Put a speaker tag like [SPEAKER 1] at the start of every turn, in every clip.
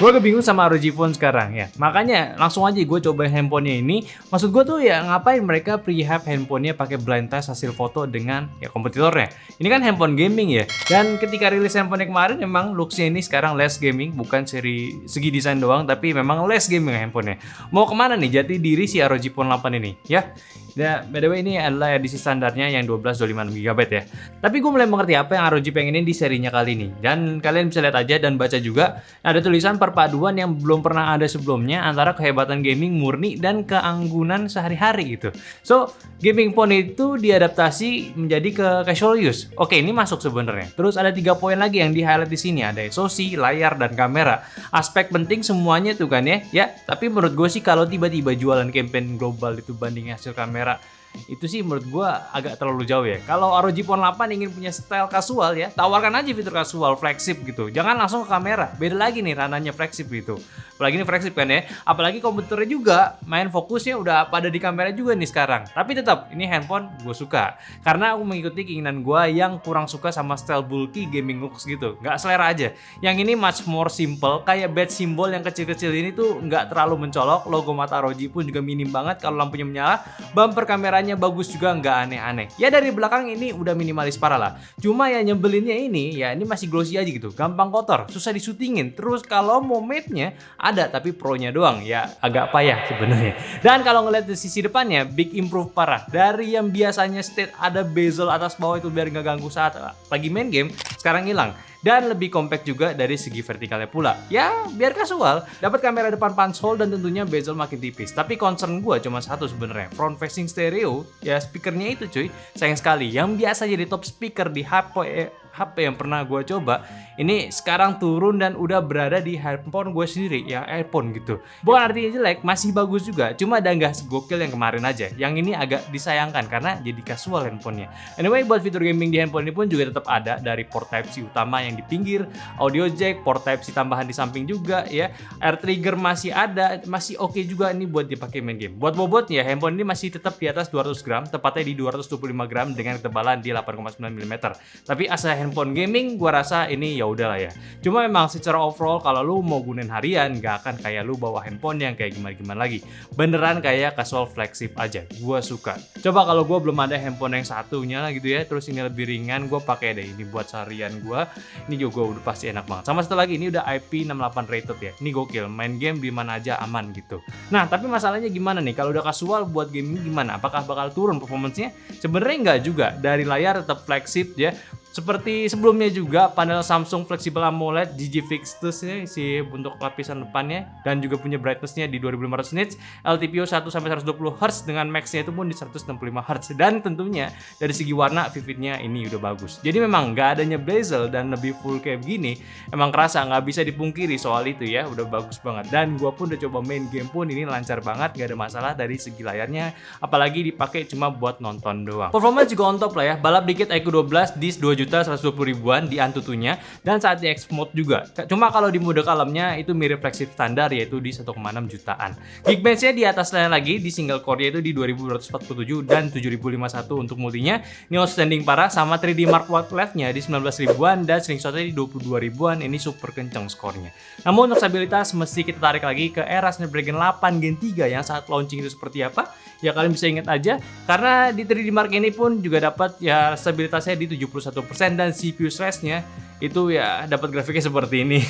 [SPEAKER 1] Gue bingung sama ROG Phone sekarang ya. Makanya langsung aja gue coba handphonenya ini. Maksud gue tuh ya ngapain mereka prehab handphonenya pakai blind test hasil foto dengan ya kompetitornya. Ini kan handphone gaming ya. Dan ketika rilis handphonenya kemarin memang looksnya ini sekarang less gaming, bukan segi desain doang, tapi memang less gaming handphonenya. Mau kemana nih jati diri si ROG Phone 8 ini ya? Nah, by the way ini adalah edisi standarnya yang 12/256GB ya. Tapi gue mulai mengerti apa yang ROG pengenin di serinya kali ini. Dan kalian bisa lihat aja dan baca juga ada tulisan perpaduan yang belum pernah ada sebelumnya antara kehebatan gaming murni dan keanggunan sehari-hari gitu. So, gaming phone itu diadaptasi menjadi ke casual use. Oke, ini masuk sebenarnya. Terus ada 3 poin lagi yang di-highlight di sini, ada SoC, layar dan kamera. Aspek penting semuanya tuh kan ya. Ya, tapi menurut gue sih kalau tiba-tiba jualan campaign global itu banding hasil kamera itu sih menurut gua agak terlalu jauh ya. Kalau ROG Phone 8 ingin punya style kasual ya, tawarkan aja fitur kasual flagship gitu. Jangan langsung ke kamera. Beda lagi nih ranahnya flagship gitu. Apalagi ini flagship kan ya. Apalagi komputernya juga main fokusnya udah pada di kamera juga nih sekarang. Tapi tetap ini handphone gue suka. Karena aku mengikuti keinginan gua yang kurang suka sama style bulky gaming looks gitu. Nggak selera aja. Yang ini much more simple. Kayak badge simbol yang kecil-kecil ini tuh nggak terlalu mencolok. Logo mata ROG pun juga minim banget kalau lampunya menyala. Bumper kameranya bagus juga, nggak aneh-aneh. Ya dari belakang ini udah minimalis parah lah. Cuma ya nyebelinnya ini ya ini masih glossy aja gitu. Gampang kotor, susah disutingin. Terus kalau mau matte-nya ada tapi pro-nya doang ya agak payah sebenarnya. Dan kalau ngeliat di sisi depannya big improve parah. Dari yang biasanya state ada bezel atas bawah itu biar nggak ganggu saat lagi main game, sekarang hilang. Dan lebih compact juga dari segi vertikalnya pula. Ya, biar kasual, dapat kamera depan punch hole dan tentunya bezel makin tipis. Tapi concern gue cuma satu sebenarnya, front facing stereo, ya speakernya itu cuy. Sayang sekali, yang biasa jadi top speaker di HP yang pernah gue coba, ini sekarang turun dan udah berada di handphone gue sendiri, ya iPhone gitu. Bukan artinya jelek, masih bagus juga, cuma ada nggak segokil yang kemarin aja. Yang ini agak disayangkan karena jadi casual handphonenya. Anyway, buat fitur gaming di handphone ini pun juga tetap ada dari port Type-C utama yang di pinggir, audio jack, port Type-C tambahan di samping juga ya. Air trigger masih ada, masih oke juga ini buat dipakai main game. Buat bobotnya, handphone ini masih tetap di atas 200 gram, tepatnya di 225 gram dengan ketebalan di 8,9 mm. Tapi asal handphone gaming gua rasa ini ya udahlah ya. Cuma memang secara overall kalau lu mau gunain harian nggak akan kayak lu bawa handphone yang kayak gimana lagi. Beneran kayak casual flagship aja. Gua suka. Coba kalau gua belum ada handphone yang satunya lah gitu ya, terus ini lebih ringan, gua pakai deh ini buat seharian gua. Ini juga udah pasti enak banget. Sama satu lagi ini udah IP68 rated ya. Ini gokil, main game di mana aja aman gitu. Nah, tapi masalahnya gimana nih? Kalau udah casual buat gaming gimana? Apakah bakal turun performance-nya? Sebenarnya nggak juga. Dari layar tetap flagship ya. Seperti sebelumnya juga, panel Samsung Flexible AMOLED GG Fixed ya, si untuk lapisan depannya dan juga punya brightness-nya di 2500 nits, LTPO 1-120Hz dengan max-nya itu pun di 165Hz dan tentunya dari segi warna vividnya ini udah bagus. Jadi memang nggak adanya bezel dan lebih full kayak begini, emang kerasa nggak bisa dipungkiri soal itu ya, udah bagus banget. Dan gua pun udah coba main game pun ini lancar banget, nggak ada masalah dari segi layarnya, apalagi dipakai cuma buat nonton doang. Performance juga on top lah ya, balap dikit IQ 12 di 2.120.000-an di Antutunya dan saat di X mode juga. Cuma kalau di mode kalemnya itu mirip flagship standar yaitu di 1,6 jutaan. Geekbench-nya di atas lain lagi di single core-nya itu di 2247 dan 7051 untuk multinya. Ini outstanding parah sama 3D Mark Watt Left-nya di 19.000-an dan slingshot-nya di 22.000-an. Ini super kenceng skornya. Namun untuk stabilitas mesti kita tarik lagi ke era Snapdragon 8 Gen 3 yang saat launching itu seperti apa? Ya kalian bisa ingat aja karena di 3D Mark ini pun juga dapat ya stabilitasnya di 71% dan CPU stress-nya itu ya dapat grafiknya seperti ini.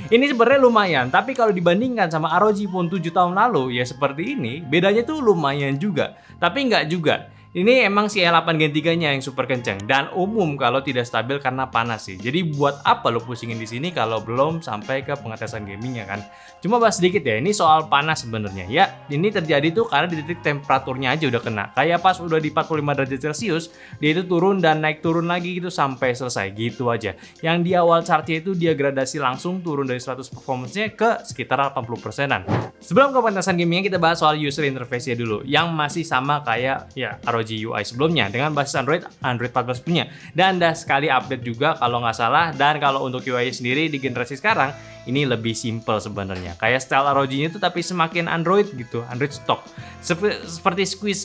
[SPEAKER 1] Ini sebenarnya lumayan, tapi kalau dibandingkan sama ROG Phone 7 tahun lalu ya seperti ini, bedanya tuh lumayan juga. Tapi nggak juga. Ini emang si E8 Gen 3-nya yang super kenceng dan umum kalau tidak stabil karena panas sih. Jadi buat apa lo pusingin di sini kalau belum sampai ke pengetesan gamingnya kan? Cuma bahas sedikit ya, ini soal panas sebenarnya. Ya, ini terjadi tuh karena di titik temperaturnya aja udah kena. Kayak pas udah di 45 derajat Celcius, dia itu turun dan naik turun lagi gitu sampai selesai gitu aja. Yang di awal chartnya itu dia gradasi langsung turun dari 100 performance-nya ke sekitar 80%-an. Sebelum ke pengetesan gamingnya kita bahas soal user interface-nya dulu yang masih sama kayak ya ROG UI sebelumnya dengan basis Android 14 punya dan dah sekali update juga kalau nggak salah. Dan kalau untuk UI sendiri di generasi sekarang ini lebih simple sebenarnya. Kayak style ROG-nya itu tapi semakin Android gitu, Android stock. Seperti Swiss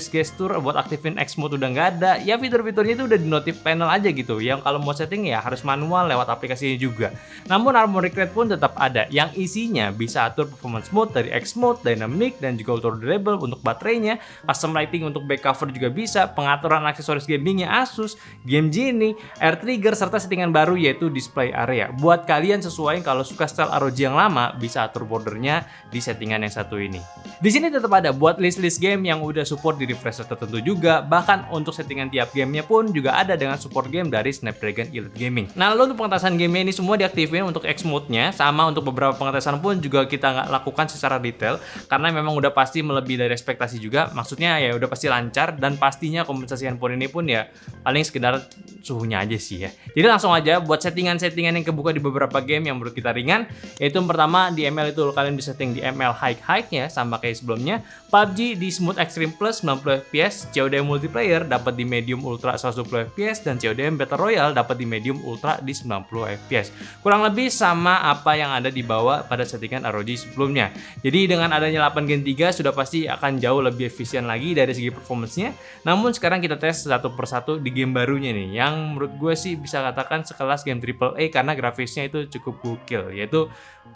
[SPEAKER 1] gesture buat aktifin X mode udah nggak ada. Ya fitur-fiturnya itu udah di notif panel aja gitu. Yang kalau mau setting ya harus manual lewat aplikasinya juga. Namun Harmonic Red pun tetap ada yang isinya bisa atur performance mode dari X mode, dynamic dan juga auto durable untuk baterainya, custom lighting untuk back cover juga bisa, pengaturan aksesoris gamingnya Asus, Game Genie, Air Trigger serta settingan baru yaitu display area. Buat kalian sesuai kalau suka style ROG yang lama bisa atur bordernya di settingan yang satu ini. Di sini tetap ada buat list game yang udah support di refresher tertentu juga, bahkan untuk settingan tiap gamenya pun juga ada dengan support game dari Snapdragon Elite Gaming. Nah, lalu untuk pengetasan gamenya ini semua diaktifin untuk X mode-nya, sama untuk beberapa pengetesan pun juga kita nggak lakukan secara detail karena memang udah pasti melebihi dari ekspektasi juga. Maksudnya ya udah pasti lancar dan pastinya kompensasi handphone ini pun ya paling sekedar suhunya aja sih ya. Jadi langsung aja buat settingan-settingan yang kebuka di beberapa game yang menurut kita ringan, yaitu yang pertama di ML itu kalian bisa setting di ML high ya sama kayak sebelumnya. PUBG di Smooth Extreme Plus 90 fps, COD multiplayer dapat di Medium Ultra 120 fps dan COD Battle Royale dapat di Medium Ultra di 90 fps. Kurang lebih sama apa yang ada di bawah pada settingan ROG sebelumnya. Jadi dengan adanya 8 Gen 3 sudah pasti akan jauh lebih efisien lagi dari segi performance-nya. Namun sekarang kita tes satu persatu di game barunya nih, yang menurut gue sih bisa katakan sekelas game AAA karena grafisnya itu cukup gokil, yaitu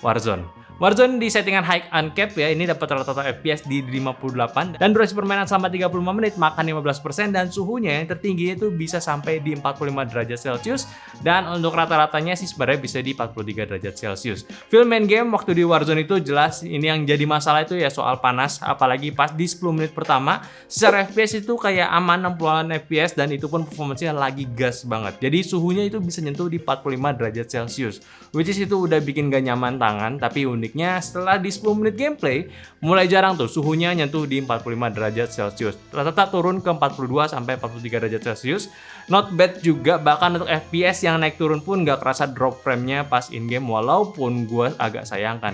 [SPEAKER 1] Warzone. Warzone di settingan high uncap ya, ini dapat rata-rata FPS di 58 dan durasi permainan selama 35 menit makan 15% dan suhunya yang tertinggi itu bisa sampai di 45 derajat Celcius dan untuk rata-ratanya sih sebenarnya bisa di 43 derajat Celcius. Feel main game waktu di Warzone itu jelas ini yang jadi masalah itu ya soal panas, apalagi pas di 10 menit pertama secara FPS itu kayak aman 60-an FPS dan itu pun performance-nya lagi gas banget. Jadi suhunya itu bisa nyentuh di 45 derajat Celcius, which is itu udah bikin gak nyaman tangan. Tapi uniknya setelah di 10 menit gameplay mulai jarang tuh suhunya nyentuh di 45 derajat Celcius, rata-rata turun ke 42 sampai 43 derajat Celcius. Not bad juga, bahkan untuk FPS yang naik turun pun gak kerasa drop frame-nya pas in game, walaupun gue agak sayangkan.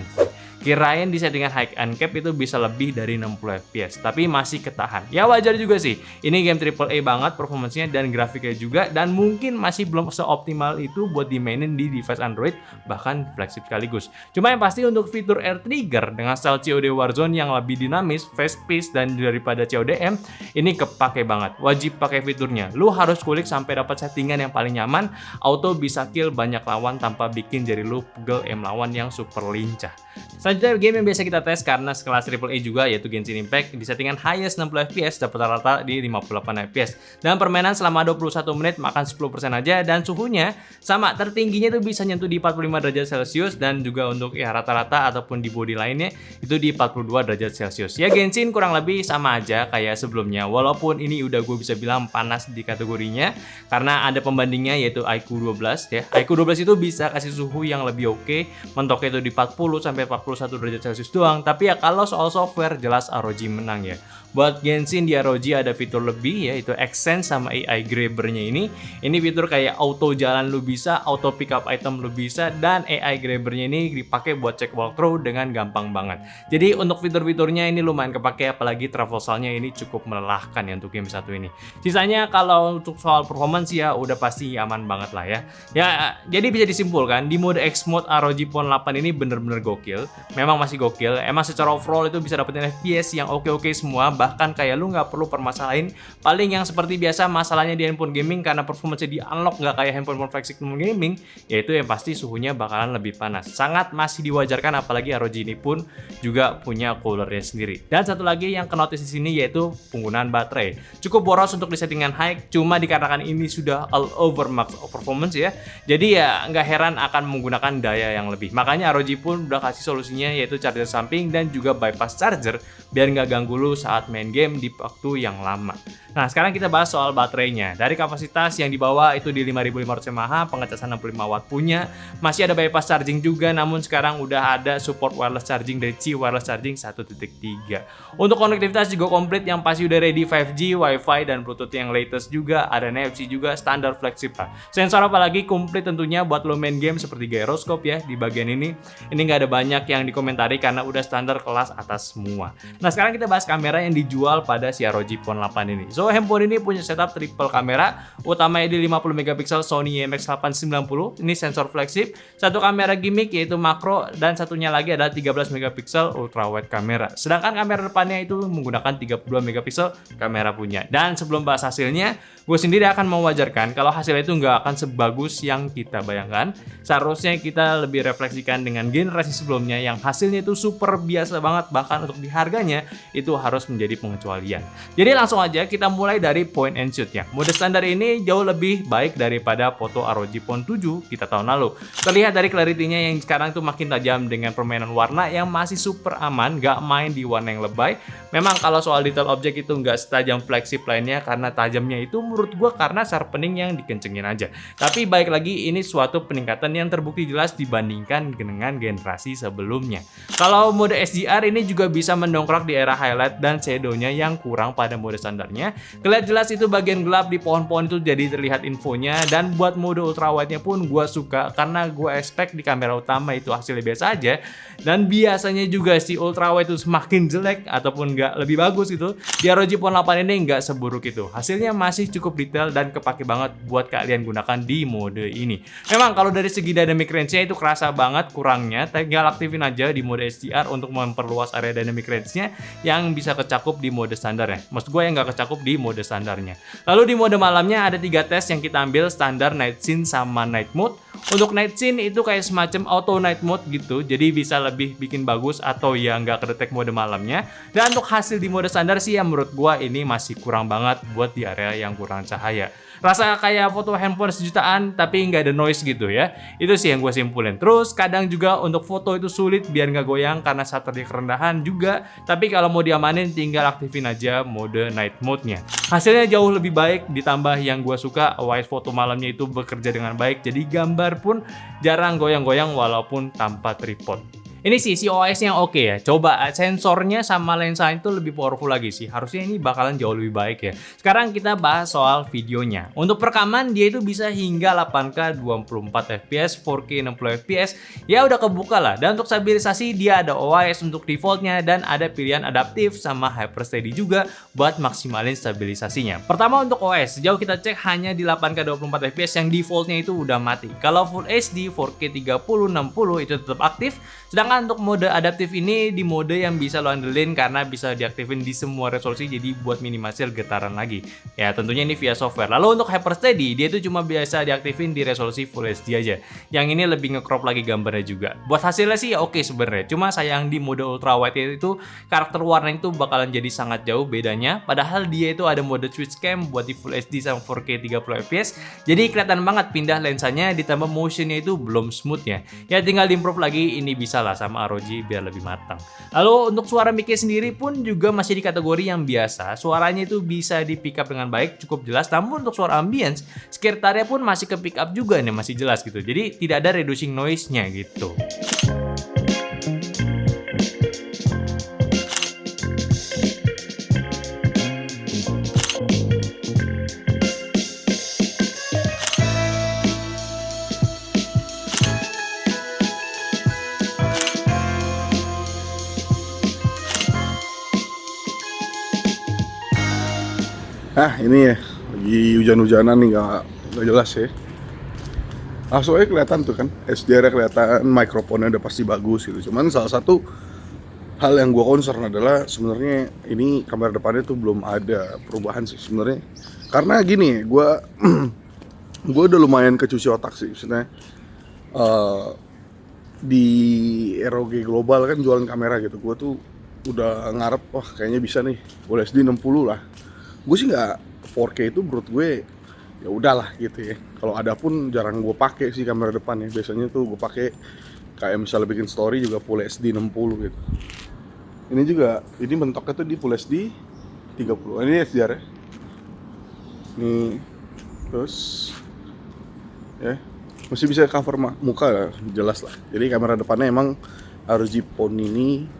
[SPEAKER 1] Kirain di settingan high uncap itu bisa lebih dari 60 fps, tapi masih ketahan. Ya wajar juga sih, ini game AAA banget performance-nya dan grafiknya juga, dan mungkin masih belum seoptimal itu buat dimainin di device Android, bahkan flagship sekaligus. Cuma yang pasti untuk fitur Air Trigger dengan style COD Warzone yang lebih dinamis, fast pace dan daripada CODM, ini kepake banget. Wajib pakai fiturnya. Lu harus kulik sampai dapat settingan yang paling nyaman, auto bisa kill banyak lawan tanpa bikin jari lu pegel aim lawan yang super lincah. Selanjutnya game yang biasa kita tes karena sekelas AAA juga yaitu Genshin Impact di settingan highest 60 fps dapat rata di 58 fps dan permainan selama 21 menit makan 10% aja dan suhunya sama tertingginya itu bisa nyentuh di 45 derajat Celcius dan juga untuk ya rata-rata ataupun di body lainnya itu di 42 derajat Celcius. Ya Genshin kurang lebih sama aja kayak sebelumnya, walaupun ini udah gue bisa bilang panas di kategorinya karena ada pembandingnya yaitu IQ 12 ya. IQ 12 itu bisa kasih suhu yang lebih oke, mentoknya itu di 40 sampai 41 derajat Celcius doang. Tapi ya kalau soal software jelas ROG menang ya. Buat Genshin di ROG ada fitur lebih yaitu Accent sama AI Grabber-nya ini. Ini fitur kayak auto jalan lu bisa, auto pick up item lu bisa, dan AI Grabber-nya ini dipakai buat cek walkthrough dengan gampang banget. Jadi untuk fitur-fiturnya ini lumayan kepake, apalagi traversalnya ini cukup melelahkan ya untuk game satu ini. Sisanya kalau untuk soal performance ya udah pasti aman banget lah ya. Ya jadi bisa disimpulkan di mode X mode ROG Phone 8 ini bener-bener gokil. Memang masih gokil. Emang secara overall itu bisa dapetin FPS yang oke-oke semua. Bahkan kayak lu nggak perlu permasalahin. Paling yang seperti biasa masalahnya di handphone gaming karena performance di unlock nggak kayak handphone flagship gaming, yaitu yang pasti suhunya bakalan lebih panas. Sangat masih diwajarkan, apalagi ROG ini pun juga punya coolernya sendiri. Dan satu lagi yang ke notice di sini yaitu penggunaan baterai. Cukup boros untuk di settingan high, cuma dikarenakan ini sudah all over max performance ya. Jadi ya nggak heran akan menggunakan daya yang lebih. Makanya ROG pun udah kasih solusinya yaitu charger samping dan juga bypass charger biar nggak ganggu lu saat main game di waktu yang lama. Nah sekarang kita bahas soal baterainya. Dari kapasitas yang dibawa itu di 5500 mAh, pengecasan 65 watt punya, masih ada bypass charging juga, namun sekarang udah ada support wireless charging dari Qi Wireless Charging 1.3. Untuk konektivitas juga komplit yang pasti udah ready 5G, Wi-Fi dan Bluetooth yang latest juga, ada NFC juga, standar flagship lah. Sensor apalagi komplit tentunya buat lo main game seperti gyroscope ya di bagian ini. Ini nggak ada banyak yang dikomentari karena udah standar kelas atas semua. Nah sekarang kita bahas kamera yang dijual pada si ROG Phone 8 ini. So handphone ini punya setup triple kamera, utamanya di 50 megapiksel Sony IMX890, ini sensor flagship, satu kamera gimmick yaitu makro, dan satunya lagi adalah 13 megapiksel ultra wide kamera. Sedangkan kamera depannya itu menggunakan 32 megapiksel kamera punya. Dan sebelum bahas hasilnya, gue sendiri akan mewajarkan kalau hasilnya itu nggak akan sebagus yang kita bayangkan. Seharusnya kita lebih refleksikan dengan generasi sebelumnya yang hasilnya itu super biasa banget, bahkan untuk di harganya itu harus menjadi pengecualian. Jadi langsung aja kita mulai dari point and shoot ya. Mode standar ini jauh lebih baik daripada foto ROG Phone 7 kita tahun lalu. Terlihat dari clarity-nya yang sekarang tuh makin tajam dengan permainan warna yang masih super aman, nggak main di warna yang lebay. Memang kalau soal detail objek itu nggak setajam flagship lainnya karena tajamnya itu menurut gue karena sharpening yang dikencengin aja. Tapi baik lagi ini suatu peningkatan yang terbukti jelas dibandingkan dengan generasi sebelumnya. Kalau mode SDR ini juga bisa mendongkrak di era highlight dan shadow-nya yang kurang pada mode standarnya. Kelihatan jelas itu bagian gelap di pohon-pohon itu jadi terlihat infonya, dan buat mode ultra wide-nya pun gue suka karena gue expect di kamera utama itu hasilnya biasa aja, dan biasanya juga si ultra wide itu semakin jelek ataupun nggak lebih bagus gitu. Di ROG Phone 8 ini nggak seburuk itu. Hasilnya masih cukup detail dan kepake banget buat kalian gunakan di mode ini. Memang kalau dari segi dynamic range-nya itu kerasa banget kurangnya, tinggal aktifin aja di mode SDR untuk memperluas area dynamic range-nya yang bisa kecakup di mode standar ya. Maksud gue yang nggak kecakup di mode standarnya. Lalu di mode malamnya ada 3 tes yang kita ambil, standar, night scene, sama night mode. Untuk night scene itu kayak semacam auto night mode gitu, jadi bisa lebih bikin bagus atau ya nggak kedetek mode malamnya. Dan untuk hasil di mode standar sih ya menurut gua ini masih kurang banget buat di area yang kurang cahaya. Rasa kayak foto handphone sejutaan tapi nggak ada noise gitu ya. Itu sih yang gue simpulin. Terus kadang juga untuk foto itu sulit biar nggak goyang karena shutternya kerendahan juga. Tapi kalau mau diamanin tinggal aktifin aja mode night mode-nya. Hasilnya jauh lebih baik, ditambah yang gue suka wide foto malamnya itu bekerja dengan baik. Jadi gambar pun jarang goyang-goyang walaupun tanpa tripod. Ini sih si OS-nya oke ya. Coba sensornya sama lensa itu lebih powerful lagi sih. Harusnya ini bakalan jauh lebih baik ya. Sekarang kita bahas soal videonya. Untuk perekaman dia itu bisa hingga 8K 24 fps, 4K 60 fps. Ya udah kebuka lah. Dan untuk stabilisasi dia ada OIS untuk defaultnya dan ada pilihan adaptif sama Hypersteady juga buat maksimalin stabilisasinya. Pertama untuk OS, sejauh kita cek hanya di 8K 24 fps yang defaultnya itu udah mati. Kalau Full HD 4K 3060 itu tetap aktif. Sedangkan untuk mode adaptif ini di mode yang bisa lo andelin karena bisa diaktifin di semua resolusi, jadi buat minimalisir getaran lagi. Ya tentunya ini via software. Lalu untuk Hypersteady dia itu cuma biasa diaktifin di resolusi Full HD aja. Yang ini lebih nge-crop lagi gambarnya juga. Buat hasilnya sih ya oke sebenarnya. Cuma sayang di mode ultra wide itu karakter warna itu bakalan jadi sangat jauh bedanya. Padahal dia itu ada mode switch cam buat di Full HD sama 4K 30 fps. Jadi kelihatan banget pindah lensanya, ditambah motionnya itu belum smooth ya. Ya tinggal di-improve lagi, ini bisa lah sama ROG biar lebih matang. Lalu untuk suara mic-nya sendiri pun juga masih di kategori yang biasa. Suaranya itu bisa di pick up dengan baik, cukup jelas. Namun untuk suara ambience, sekitarnya pun masih ke pick up juga nih, masih jelas gitu. Jadi tidak ada reducing noise-nya gitu.
[SPEAKER 2] Nah ini ya, lagi hujan-hujanan nih, nggak jelas ya. Langsung aja kelihatan tuh kan, SDR kelihatan, mikrofonnya udah pasti bagus gitu. Cuman salah satu hal yang gue concern adalah sebenarnya ini kamera depannya tuh belum ada perubahan sih sebenarnya. Karena gini, gue udah lumayan kecuci otak sih maksudnya. Di ROG Global kan jualan kamera gitu, gue tuh udah ngarep wah kayaknya bisa nih Full HD 60 lah. Gue sih nggak 4K itu menurut gue ya udahlah gitu ya. Kalau ada pun jarang gue pakai sih kamera depan ya. Biasanya tuh gue pakai kayak misalnya bikin story juga Full HD 60 gitu. Ini juga, ini mentoknya tuh di Full HD 30. Ini SDR ya. Nih terus ya masih bisa cover muka lah, jelas lah. Jadi kamera depannya emang ROG Phone ini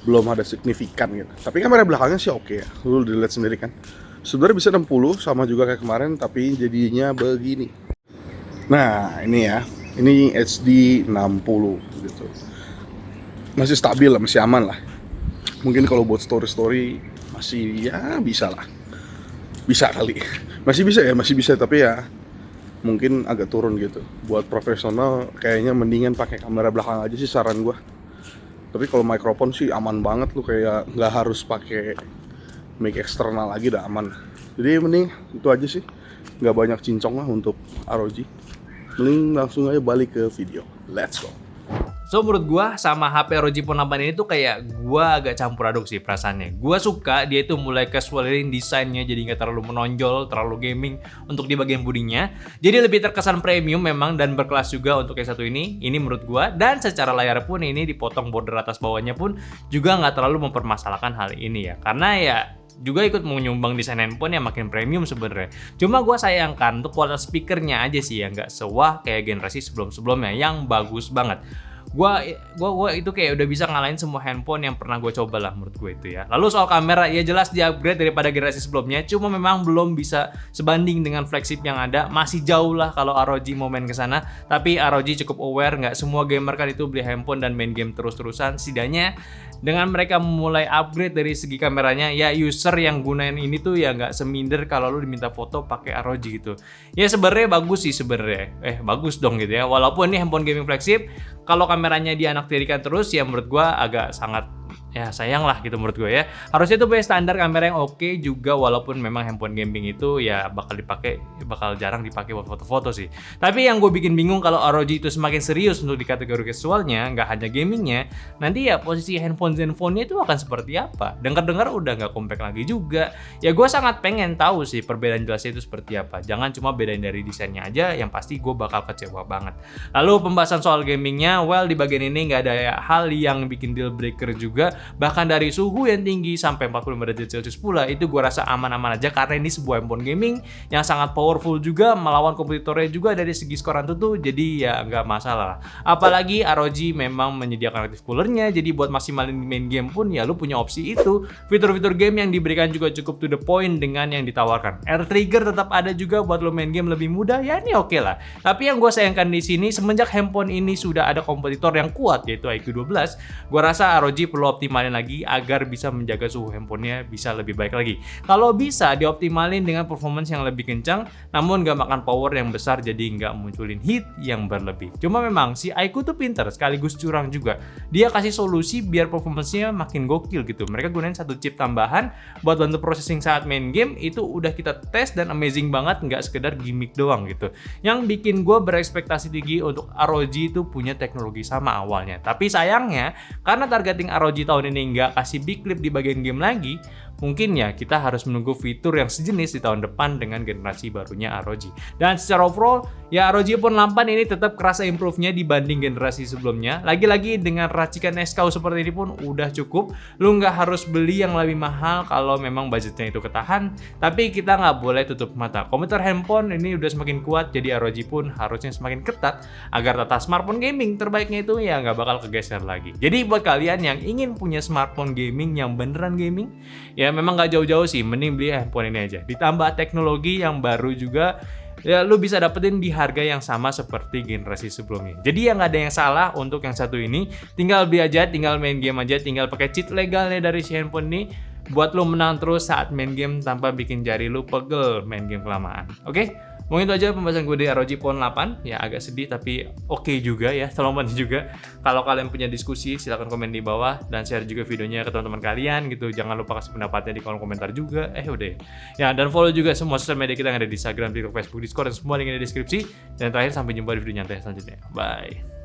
[SPEAKER 2] belum ada signifikan gitu. Tapi kamera belakangnya sih oke ya. Lu dilihat sendiri kan. Sebenarnya bisa 60 sama juga kayak kemarin, tapi jadinya begini. Nah ini ya, ini HD 60 gitu. masih stabil lah, masih aman lah. Mungkin kalau buat story masih ya bisa lah, bisa kali. Masih bisa tapi ya mungkin agak turun gitu. Buat profesional kayaknya mendingan pakai kamera belakang aja sih saran gua. Tapi kalau mikrofon sih aman banget, lu kayak nggak harus pakai mic eksternal lagi, udah aman. Jadi mending itu aja sih, nggak banyak cincong lah untuk ROG. Mending langsung aja balik ke video. Let's go.
[SPEAKER 1] So menurut gua sama HP ROG Phone 8 ini tuh kayak gua agak campur aduk sih perasaannya. Gua suka dia itu mulai casualin desainnya, jadi nggak terlalu menonjol, terlalu gaming untuk di bagian bodinya. Jadi lebih terkesan premium memang dan berkelas juga untuk yang satu ini. Ini menurut gua, dan secara layar pun ini dipotong border atas bawahnya pun juga nggak terlalu mempermasalahkan hal ini ya. Karena ya juga ikut menyumbang desain handphone yang makin premium sebenarnya. Cuma gua sayangkan untuk kualitas speakernya aja sih yang nggak sewah kayak generasi sebelum-sebelumnya yang bagus banget. Gua itu kayak udah bisa ngalahin semua handphone yang pernah gue coba lah menurut gue itu ya. Lalu soal kamera ya jelas di upgrade daripada generasi sebelumnya, cuma memang belum bisa sebanding dengan flagship yang ada. Masih jauh lah kalau ROG mau main ke sana. Tapi ROG cukup aware, nggak semua gamer kan itu beli handphone dan main game terus-terusan. Setidaknya dengan mereka mulai upgrade dari segi kameranya, ya user yang gunain ini tuh ya nggak seminder kalau lu diminta foto pakai ROG gitu. Ya sebenarnya bagus sih sebenarnya. Bagus dong gitu ya. Walaupun ini handphone gaming flagship, kalau kameranya dianaktirikan terus ya menurut gua agak sangat ya sayang lah gitu menurut gue ya. Harusnya tuh punya standar kamera yang oke juga, walaupun memang handphone gaming itu ya bakal jarang dipakai buat foto-foto sih. Tapi yang gue bikin bingung kalau ROG itu semakin serius untuk di kategori casualnya, nggak hanya gamingnya, nanti ya posisi handphone Zenfone-nya itu akan seperti apa? Dengar-dengar udah nggak compact lagi juga. Ya gue sangat pengen tahu sih perbedaan jelasnya itu seperti apa. Jangan cuma bedain dari desainnya aja, yang pasti gue bakal kecewa banget. Lalu pembahasan soal gamingnya, well di bagian ini nggak ada hal yang bikin deal breaker juga. Bahkan dari suhu yang tinggi sampai 45 derajat Celcius pula itu gue rasa aman-aman aja, karena ini sebuah handphone gaming yang sangat powerful juga, melawan kompetitornya juga dari segi skor Antutu, jadi ya nggak masalah. Apalagi ROG memang menyediakan active coolernya, jadi buat maksimalin main game pun ya lu punya opsi itu. Fitur-fitur game yang diberikan juga cukup to the point dengan yang ditawarkan. Air trigger tetap ada juga buat lu main game lebih mudah, ya ini oke lah. Tapi yang gue sayangkan di sini, semenjak handphone ini sudah ada kompetitor yang kuat yaitu iQ12, gue rasa ROG perlu optimalin lagi agar bisa menjaga suhu handphonenya bisa lebih baik lagi. Kalau bisa dioptimalin dengan performance yang lebih kencang, namun nggak makan power yang besar, jadi nggak munculin heat yang berlebih. Cuma memang si iQOO tuh pinter sekaligus curang juga. Dia kasih solusi biar performance-nya makin gokil gitu. Mereka gunain satu chip tambahan buat bantu processing saat main game, itu udah kita tes dan amazing banget, nggak sekedar gimmick doang gitu. Yang bikin gue berekspektasi tinggi untuk ROG itu punya teknologi sama awalnya. Tapi sayangnya karena targeting ROG tahun ini nggak kasih big clip di bagian game lagi, mungkin ya kita harus menunggu fitur yang sejenis di tahun depan dengan generasi barunya ROG. Dan secara overall, ya ROG Phone 8 ini tetap kerasa improve-nya dibanding generasi sebelumnya. Lagi-lagi dengan racikan SKU seperti ini pun udah cukup. Lu nggak harus beli yang lebih mahal kalau memang budgetnya itu ketahan. Tapi kita nggak boleh tutup mata. Komputer handphone ini udah semakin kuat, jadi ROG pun harusnya semakin ketat agar tata smartphone gaming terbaiknya itu ya nggak bakal kegeser lagi. Jadi buat kalian yang ingin punya smartphone gaming yang beneran gaming, ya memang nggak jauh-jauh sih, mending beli handphone ini aja. Ditambah teknologi yang baru juga, ya lu bisa dapetin di harga yang sama seperti generasi sebelumnya. Jadi ya nggak ada yang salah untuk yang satu ini. Tinggal beli aja, tinggal main game aja, tinggal pakai cheat legalnya dari si handphone ini buat lu menang terus saat main game tanpa bikin jari lu pegel main game kelamaan. Oke? Mungkin itu aja pembahasan gue di ROG Phone 8. Ya agak sedih tapi oke juga ya, tolong bantu juga. Kalau kalian punya diskusi silahkan komen di bawah dan share juga videonya ke teman-teman kalian gitu. Jangan lupa kasih pendapatnya di kolom komentar juga. Udah ya. Dan follow juga semua sosial media kita yang ada di Instagram, TikTok, Facebook, Discord, dan semua link di deskripsi. Dan terakhir sampai jumpa di video nyantai selanjutnya. Bye.